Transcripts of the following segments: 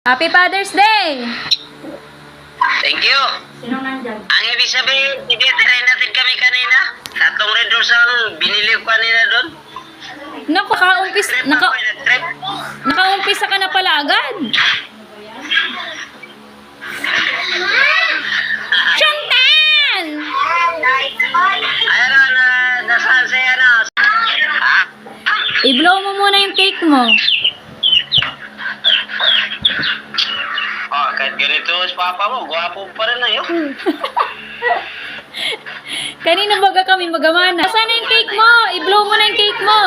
Happy Father's Day! Thank you. Sino nandyan? Ang ibig sabihin, tinitirahin natin kami kanina. 3 Red Rose ang binili ko kanina doon. Naku, Nag-trip. nakaumpisa ka na pala agad. Chantal! Ayan na, nasaan siya na. Ha? I-blow mo muna yung cake mo. Oh, kahit ganito si Papa mo, gwapo pa rin na yun. Kanina baga kami magamana. Nasaan na yung cake mo? I-blow mo na yung cake mo.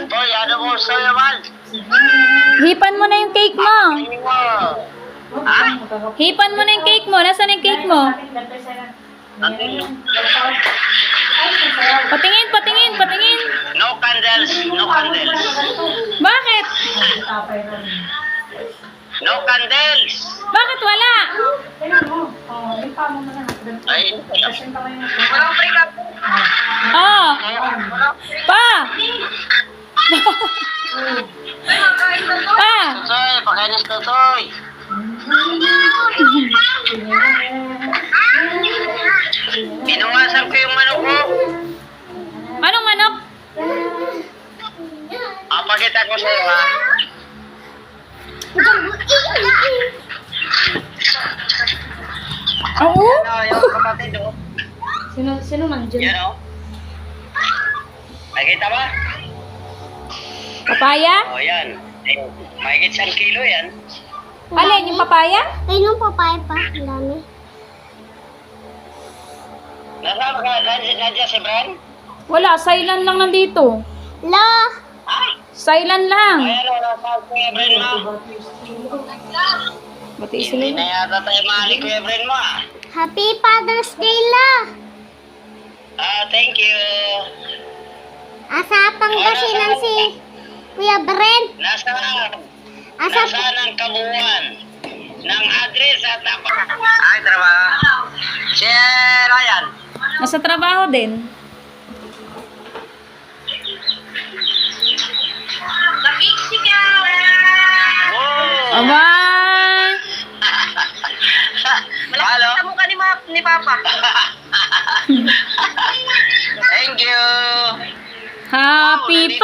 Hoy, ano mo sa'yo man? Hipan mo na yung cake mo. Ha? Hipan mo na yung cake mo. Nasaan yung cake mo? Patingin, patingin, patingin. No candles, no candles. Bakit? No candles. Bakit wala? Ay, Oh. Pa! Pa! Tutoy, pakainis tutoy. Binuwasan ko yung manok ko. Anong manok? Pakita ko sa'yo ha. Oo? Ano, yung kapatid o. Sino nandiyan? Yan o. Nakita ba? Papaya? O yan. Mahigit 1 kilo yan. Alin, yung papaya? Ay, nung papaya pa. Ang dami. Nasaan ka? Nandiyan si Bran? Wala, silent lang nandito. La! Ha? Silent lang. Ayan o, nasaan Kuya Bran mo? Bati Hindi sila. na yata tayo mahali Kuya Bran mo ah. Happy Father's Day, La! Thank you. Asa Pangasinan si Kuya Brent. Nasaan Asa ang kabuuan ng address at ay, trabaho. Si Ryan. Nasa trabaho din. Wow. Aba! Halo? mukha ni Papa. Thank you. Happy nandito